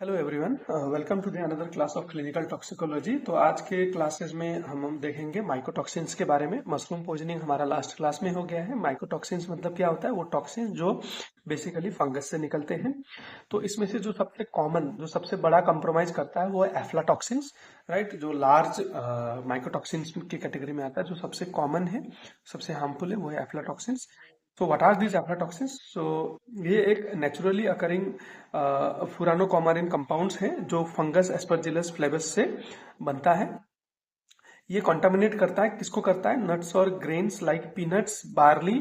Hello everyone, welcome to the another class of clinical toxicology. तो आज के classes में हम देखेंगे माइकोटॉक्सिन्स के बारे में। मशरूम पॉइजनिंग हमारा लास्ट क्लास में हो गया है। माइकोटॉक्सिन्स मतलब क्या होता है? वो टॉक्सिन्स जो बेसिकली फंगस से निकलते हैं। तो इसमें से जो सबसे कॉमन, जो सबसे बड़ा कंप्रोमाइज करता है वो है एफ्लाटॉक्सिन्स, राइट। जो लार्ज माइकोटॉक्सिन्स की कैटेगरी में आता है, जो सबसे कॉमन है, सबसे हार्मफुल है, वो है एफ्लाटॉक्सिन्स। तो व्हाट आर दीज एफ्लाटॉक्सिन्स? सो ये एक नेचुरली अकरिंग फुरानोकॉमारिन कंपाउंड्स हैं जो फंगस एस्परजिलस फ्लेवस से बनता है। ये कॉन्टामिनेट करता है, किसको करता है? नट्स और ग्रेन्स लाइक पीनट्स, बार्ली।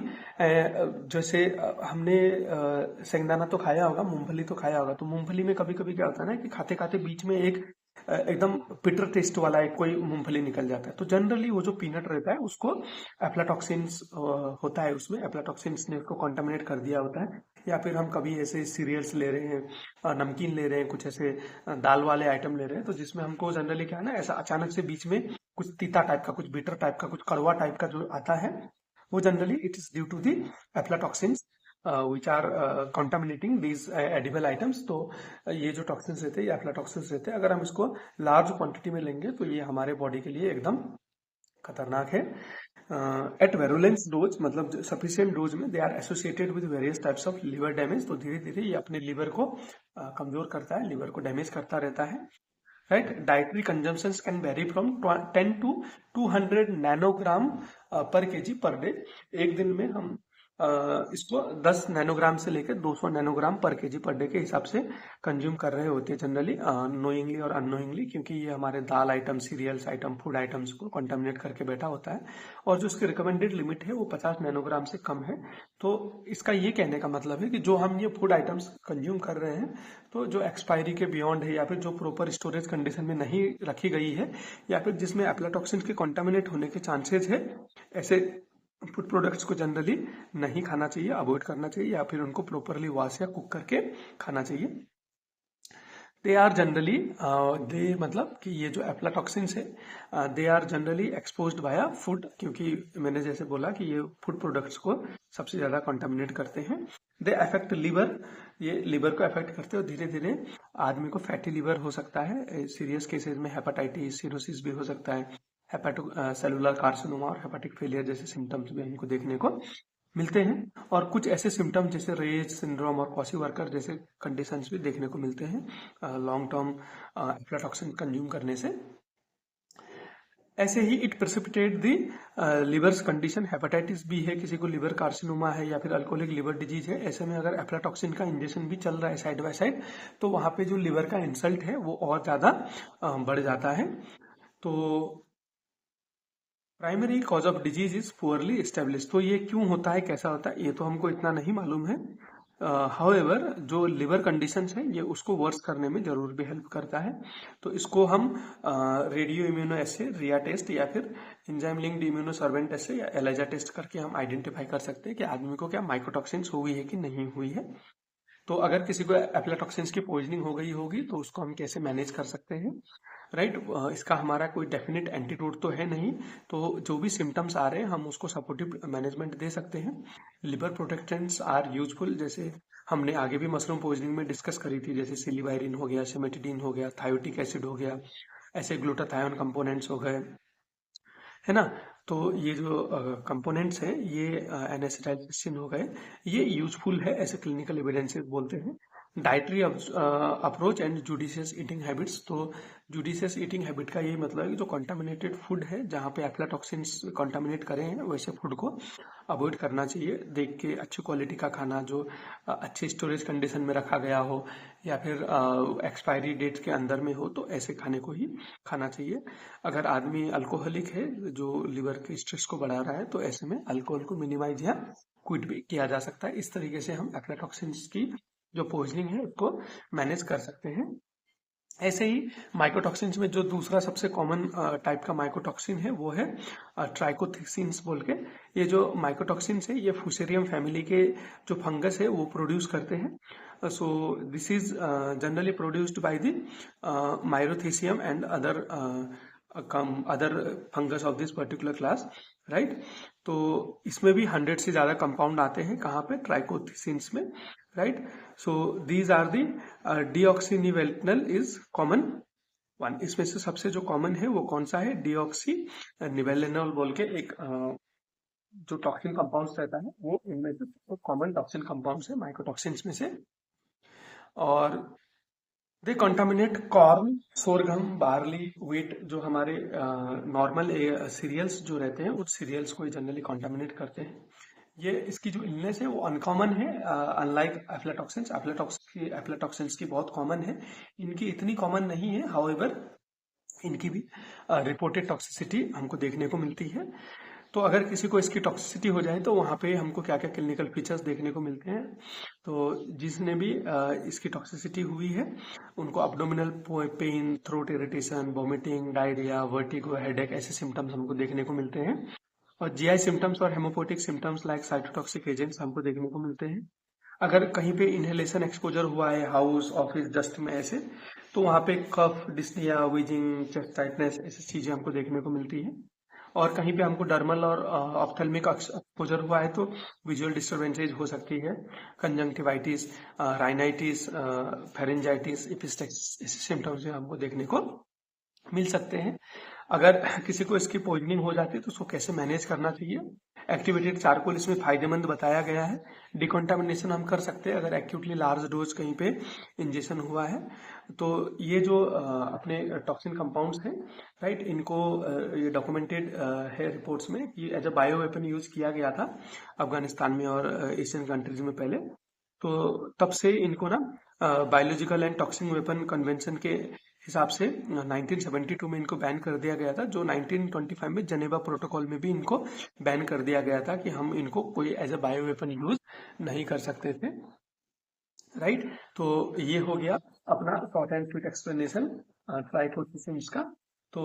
जैसे हमने शेंगदाना तो खाया होगा, मूंगफली तो खाया होगा। तो मूंगफली में कभी कभी क्या होता है ना कि खाते खाते बीच में एक एकदम पिटर टेस्ट वाला एक कोई मूंगफली निकल जाता है। तो जनरली वो जो पीनट रहता है उसको एफ्लाटॉक्सिन्स होता है, उसमें एफ्लाटॉक्सिन्स ने उसको कॉन्टामिनेट कर दिया होता है। या फिर हम कभी ऐसे सीरियल्स ले रहे हैं, नमकीन ले रहे हैं, कुछ ऐसे दाल वाले आइटम ले रहे हैं, तो जिसमें हमको जनरली क्या है ना, ऐसा अचानक से बीच में कुछ तीता टाइप का, कुछ बिटर टाइप का, कुछ कड़वा टाइप का जो आता है, वो generally it is due to the aflatoxins which are contaminating these edible items. तो ये जो टॉक्सिन्स रहते हैं, ये एफ्लाटॉक्सिन्स रहते हैं। अगर हम इसको लार्ज क्वांटिटी में लेंगे तो ये हमारे बॉडी के लिए एकदम खतरनाक है। एट वेरुलेंस डोज, मतलब सफिशियंट डोज में, they are associated with various types of liver damage. तो धीरे धीरे ये अपने लिवर को कमजोर करता है, लिवर को डैमेज करता रहता है, right. Dietary consumptions can very from 10 to 200 nanogram पर केजी पर डे। एक दिन में हम इसको 10 नैनोग्राम से लेकर 200 नैनोग्राम पर केजी पर डे के हिसाब से कंज्यूम कर रहे होते हैं जनरली, नोइंगली और अननोइंगली, क्योंकि ये हमारे दाल item, cereals item, food items को कंटामिनेट करके बैठा होता है। और जो इसकी रिकमेंडेड लिमिट है वो 50 नैनोग्राम से कम है। तो इसका ये कहने का मतलब है कि जो हम ये फूड आइटम्स कंज्यूम कर रहे हैं, तो जो एक्सपायरी के बियॉन्ड है, या फिर जो प्रॉपर स्टोरेज कंडीशन में नहीं रखी गई है, या फिर जिसमें एफ्लाटॉक्सिन के कॉन्टामिनेट होने के चांसेस है, ऐसे फूड प्रोडक्ट्स को जनरली नहीं खाना चाहिए, अवॉइड करना चाहिए, या फिर उनको प्रॉपरली वॉश या कुक करके खाना चाहिए। दे आर जनरली दे मतलब कि ये जो एफ्लाटॉक्सिन्स है, they are generally exposed by food, क्योंकि मैंने जैसे बोला कि ये फूड प्रोडक्ट्स को सबसे ज्यादा कंटामिनेट करते हैं। दे अफेक्ट लिवर, ये लिवर को अफेक्ट करते हैं, और धीरे धीरे आदमी को फैटी लिवर हो सकता है। सीरियस केसेस में हेपेटाइटिस, सिरोसिस भी हो सकता है। हेपेटो सेलुलर कार्सिनोमा और हेपेटिक फेलियर जैसे सिम्टम्स भी हमको देखने को मिलते हैं। और कुछ ऐसे सिम्टम्स जैसे रेज सिंड्रोम और क्वासी वर्कर जैसे कंडीशंस भी देखने को मिलते हैं लॉन्ग टर्म एफ्लाटॉक्सिन कंज्यूम करने से। ऐसे ही it precipitate the livers condition. Hepatitis B है, किसी को लिवर कार्सिनोमा है, या फिर अल्कोहलिक लिवर डिजीज है, ऐसे में अगर एफ्लाटॉक्सिन का इंजेक्शन भी चल रहा है साइड बाय साइड, तो वहां पे जो लिवर का इंसल्ट है वो और ज्यादा बढ़ जाता है। तो primary cause of disease is poorly establish. तो ये क्यों होता है, कैसा होता है, ये तो हमको इतना नहीं मालूम है। हाउएवर जो लिवर कंडीशंस है, ये उसको वर्स करने में जरूर भी हेल्प करता है। तो इसको हम रेडियो इम्यूनो एसे, रिया टेस्ट, या फिर एंजाइम लिंक्ड इम्यूनो सर्वेंट एसे या एलिजा टेस्ट करके हम आइडेंटिफाई कर सकते हैं कि आदमी को क्या माइकोटॉक्सिन्स हुई है कि नहीं हुई है। तो अगर किसी को एफ्लाटॉक्सिन्स की पॉइजनिंग हो गई होगी तो उसको हम कैसे मैनेज कर सकते हैं, राइट। इसका हमारा कोई डेफिनेट एंटीडोट तो है नहीं। तो जो भी सिम्टम्स आ रहे हैं हम उसको सपोर्टिव मैनेजमेंट दे सकते हैं। लिवर प्रोटेक्टेंट्स आर यूजफुल, जैसे हमने आगे भी मशरूम पॉइजनिंग में डिस्कस करी थी, जैसे सिलिवायरिन हो गया, सिमेटिडीन हो गया, थायोटिक एसिड हो गया, ऐसे ग्लूटाथायोन कंपोनेंट्स हो गए, है ना। तो ये जो कंपोनेंट्स हैं, ये एनएसिटाइलसिन हो गए, ये यूजफुल है, ऐसे क्लिनिकल एविडेंसेस बोलते हैं। Dietary approach and judicious eating habits. तो जुडिशियस ईटिंग हैबिट का यही मतलब है कि जो कंटामिनेटेड फूड है, जहाँ पे एफ्लाटॉक्सिन्स कंटामिनेट करे हैं, वैसे फूड को अवॉइड करना चाहिए। देख के अच्छी क्वालिटी का खाना, जो अच्छे स्टोरेज कंडीशन में रखा गया हो, या फिर एक्सपायरी डेट के अंदर में हो, तो ऐसे खाने को ही खाना चाहिए। अगर आदमी अल्कोहलिक है जो लिवर के स्ट्रेस को बढ़ा रहा है, तो ऐसे में अल्कोहल को मिनिमाइज या क्विट भी किया जा सकता है। इस तरीके से हम एफ्लाटॉक्सिन्स की जो पॉइजनिंग है उसको मैनेज कर सकते हैं। ऐसे ही माइकोटॉक्सिन्स में जो दूसरा सबसे कॉमन टाइप का माइकोटॉक्सिन है वो है ट्राइकोथिक्सिन्स बोल के। ये जो माइकोटॉक्सिन्स है, ये फुसेरियम फैमिली के जो फंगस है वो प्रोड्यूस करते हैं। So this is generally produced by the Myrothecium and other fungus of this particular class, right. तो इसमें भी 100 से ज्यादा कंपाउंड आते हैं, कहाँ पे? ट्राइकोथिसिन्स में। Right. So these are the deoxynivalenol is common one. इसमें से सबसे जो कॉमन है वो कौन सा है, डीऑक्सीनिवेलेनॉल बोल के एक जो टॉक्सिन कंपाउंड्स रहता है वो इनमें से कॉमन टॉक्सिन कंपाउंड्स है माइकोटॉक्सिन्स में से। और they contaminate corn, sorghum, barley, wheat, जो हमारे नॉर्मल सीरियल्स जो रहते हैं उस सीरियल्स को जनरली कंटामिनेट करते हैं। ये इसकी जो इलनेस है वो अनकॉमन है, अनलाइक एफ्लाटॉक्सिन्स। एफ्लाटॉक्सिन्स की बहुत कॉमन है, इनकी इतनी कॉमन नहीं है, हाउएवर इनकी भी रिपोर्टेड टॉक्सिसिटी हमको देखने को मिलती है। तो अगर किसी को इसकी टॉक्सिसिटी हो जाए तो वहाँ पे हमको क्या क्या क्लिनिकल फीचर्स देखने को मिलते हैं। तो जिसने भी इसकी टॉक्सिसिटी हुई है उनको abdominal pain, throat irritation, vomiting, diarrhoea, vertigo, headache ऐसे सिम्टम्स हमको देखने को मिलते हैं। और जीआई सिम्टम्स और haemopoietic symptoms like cytotoxic agents हमको देखने को मिलते हैं। अगर कहीं पे इनहेलेशन एक्सपोजर हुआ है, हाउस, ऑफिस, डस्ट में ऐसे, तो वहाँ पे कफ, डिस्निया, वीजिंग, चेस्ट टाइटनेस ऐसी चीजें हमको देखने को मिलती है। और कहीं पे हमको डर्मल और ऑप्थेल्मिक एक्सपोजर हुआ है तो विजुअल डिस्टर्बेंसेज हो सकती है, कंजंक्टिवाइटिस, राइनाइटिस, फेरेंजाइटिस, एपिस्टेक्सिस ऐसे सिम्टम्स हमको देखने को मिल सकते हैं। अगर किसी को इसकी पॉइजनिंग हो जाती है तो उसको कैसे मैनेज करना चाहिए। एक्टिवेटेड चारकोल इसमें फायदेमंद बताया गया है। डिकॉन्टामिनेशन हम कर सकते हैं अगर एक्यूटली लार्ज डोज कहीं पे इंजेक्शन हुआ है। तो ये जो अपने टॉक्सिन कंपाउंड्स हैं, राइट, इनको ये डॉक्यूमेंटेड है रिपोर्ट्स में कि as a bioweapon use किया गया था अफगानिस्तान में और एशियन कंट्रीज में पहले। तो तब से इनको ना biological and toxin weapon convention के हिसाब से 1972 में इनको बैन कर दिया गया था, जो 1925 में जनेवा प्रोटोकॉल में भी इनको बैन कर दिया गया था कि हम इनको कोई as a bioweapon use नहीं कर सकते थे, राइट। तो ये हो गया अपना शॉर्ट एंड स्वीट एक्सप्लेनेशन ट्राइकोसिन्स का। तो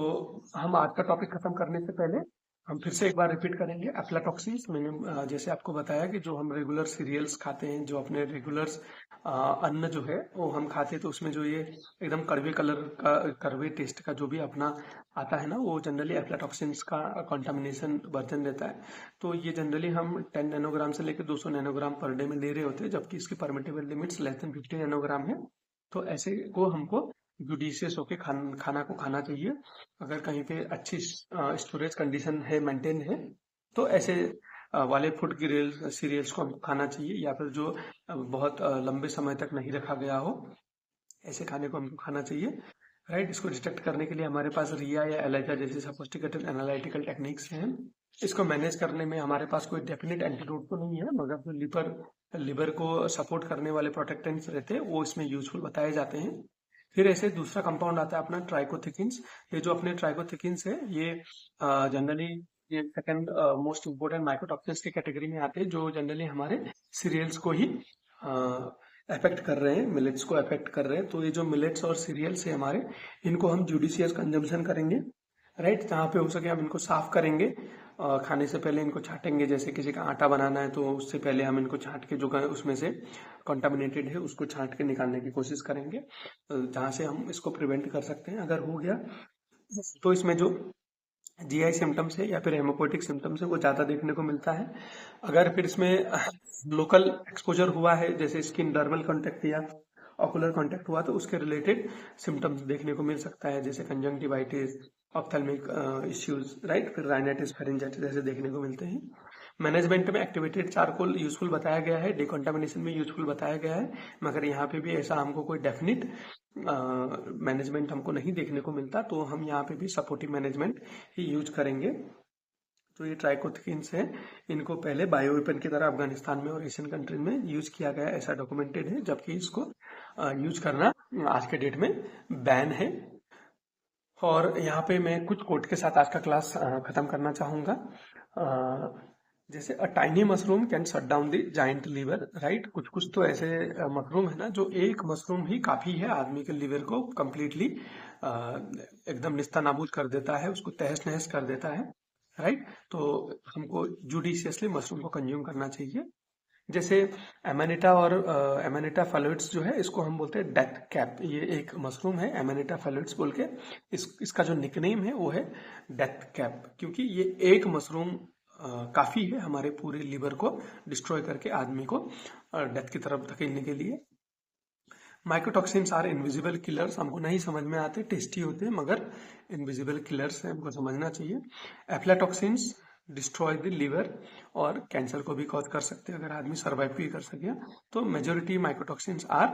हम आज का टॉपिक खत्म करने से पहले हम फिर से एक बार रिपीट करेंगे एफ्लाटॉक्सिन्स। मैंने जैसे आपको बताया कि जो हम रेगुलर सीरियल्स खाते हैं, जो अपने रेगुलर अन्न जो है वो हम खाते हैं, तो उसमें जो ये एकदम कड़वे कलर का, कड़वे टेस्ट का जो भी अपना आता है ना, वो जनरली एफ्लाटॉक्सिन्स का कंटामिनेशन वर्जन रहता है। तो ये जनरली हम 10 नैनोग्राम से लेकर 200 नैनोग्राम पर डे में ले रहे होते हैं, जबकि इसकी permittable limits less than 50 nanogram है। तो ऐसे को हमको जुडिशियस होके खाना को खाना चाहिए। अगर कहीं पे अच्छी स्टोरेज कंडीशन है, मेंटेन है, तो ऐसे वाले फूड ग्रेल सीरियल्स को हमको खाना चाहिए, या फिर जो बहुत लंबे समय तक नहीं रखा गया हो, ऐसे खाने को हमको खाना चाहिए, राइट। इसको डिटेक्ट करने के लिए हमारे पास रिया या एलाइजा जैसे सोफिस्टिकेटेड एनालिटिकल टेक्निक्स हैं। इसको मैनेज करने में हमारे पास कोई डेफिनेट एंटीडोट तो नहीं है, मगर जो लिवर को सपोर्ट करने वाले प्रोटेक्टेंट्स रहते हैं वो इसमें यूजफुल बताए जाते हैं। फिर ऐसे दूसरा कंपाउंड आता है अपना ट्राइकोथिकिन्स। ये जो अपने ट्राइकोथिकिन्स है ये जनरली ये सेकंड मोस्ट इम्पोर्टेंट माइकोटॉक्सिन्स की कैटेगरी में आते हैं, जो जनरली हमारे सीरियल्स को ही अफेक्ट कर रहे हैं, मिलेट्स को अफेक्ट कर रहे हैं। तो ये जो मिलेट्स और सीरियल्स है हमारे, इनको हम जुडिशियस कंजम्पशन करेंगे, राइट। जहाँ पे हो सके हम इनको साफ करेंगे, खाने से पहले इनको छाटेंगे। जैसे किसी का आटा बनाना है तो उससे पहले हम इनको छाट के जो उसमें से कंटामिनेटेड है उसको छाट के निकालने की कोशिश करेंगे, जहाँ से हम इसको प्रिवेंट कर सकते हैं। अगर हो गया तो इसमें जो जीआई सिम्टम्स है या फिर हेमोपोटिक सिम्टम्स है वो ज़्यादा देखने को मिलता है। अगर फिर इसमें लोकल एक्सपोजर हुआ है, जैसे स्किन डर्मल कॉन्टेक्ट या ऑकुलर कॉन्टेक्ट हुआ, तो उसके रिलेटेड सिम्टम्स देखने को मिल सकता है, जैसे कंजंक्टिवाइटिस, ऑप्थेल्मिक इश्यूज, राइट, फिर राइनाइटिस, फेरेंजाइटिस ऐसे देखने को मिलते हैं। मैनेजमेंट में एक्टिवेटेड चारकोल यूजफुल बताया गया है, डिकॉन्टामिनेशन में यूजफुल बताया गया है, मगर यहाँ पे भी ऐसा हमको कोई डेफिनिट मैनेजमेंट हमको नहीं देखने को मिलता, तो हम यहाँ पे भी सपोर्टिव मैनेजमेंट ही यूज करेंगे। तो ये ट्राइकोथिकिन्स है, इनको पहले बायोवेपन की तरह अफगानिस्तान में और एशियन कंट्रीज में यूज किया गया, ऐसा डॉक्यूमेंटेड है, जबकि इसको यूज करना आज के डेट में बैन है। और यहाँ पे मैं कुछ कोट के साथ आज का क्लास खत्म करना चाहूंगा। जैसे a tiny mushroom can shut down the giant liver, right. कुछ कुछ तो ऐसे मशरूम है ना, जो एक मशरूम ही काफी है आदमी के लीवर को कंप्लीटली एकदम निस्तानाबूद कर देता है, उसको तहस नहस कर देता है, राइट। तो हमको जुडिशियसली मशरूम को कंज्यूम करना चाहिए। जैसे एमानिटा और एमानिटा फैलोइड्स जो है, इसको हम बोलते हैं डेथ कैप। ये एक मशरूम है एमानिटा फैलोइड्स बोल के, इसका जो निकनेम है वो है डेथ कैप, क्योंकि ये एक मशरूम काफ़ी है हमारे पूरे लीवर को डिस्ट्रॉय करके आदमी को डेथ की तरफ धकेलने के लिए। माइकोटॉक्सिन्स आर इनविजिबल किलर्स, हमको नहीं समझ में आते, टेस्टी होते हैं मगर इनविजिबल किलर्स हैं, हमको समझना चाहिए। एफ्लाटॉक्सिन्स डिस्ट्रॉय द लीवर और कैंसर को भी कॉज कर सकते हैं अगर आदमी सर्वाइव भी कर सके। तो majority mycotoxins are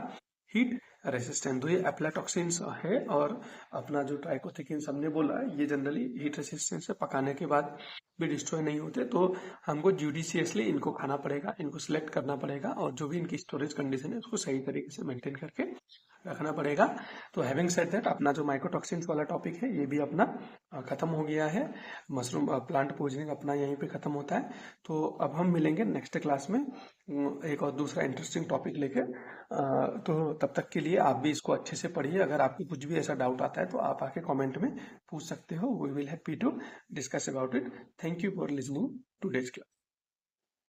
heat resistant. तो ये एफ्लाटॉक्सिन्स है और अपना जो ट्राइकोथिकिन्स हमने बोला है ये जनरली हीट रेसिस्टेंस से पकाने के बाद भी डिस्ट्रॉय नहीं होते, तो हमको जुडिशियसली इनको खाना पड़ेगा, इनको सिलेक्ट करना पड़ेगा और जो भी इनकी स्टोरेज कंडीशन है उसको सही तरीके से मेंटेन करके रखना पड़ेगा। तो हैविंग सेड दैट अपना जो माइकोटॉक्सिन्स वाला टॉपिक है ये भी अपना खत्म हो गया है। मशरूम प्लांट पॉइजनिंग अपना यहीं पे खत्म होता है। तो अब हम मिलेंगे नेक्स्ट क्लास में एक और दूसरा इंटरेस्टिंग टॉपिक लेके। तो तब तक के लिए आप भी इसको अच्छे से पढ़िए। अगर आपको कुछ भी ऐसा डाउट आता है तो आप आके कमेंट में पूछ सकते हो। We will happy to discuss about it. Thank you for listening today's class.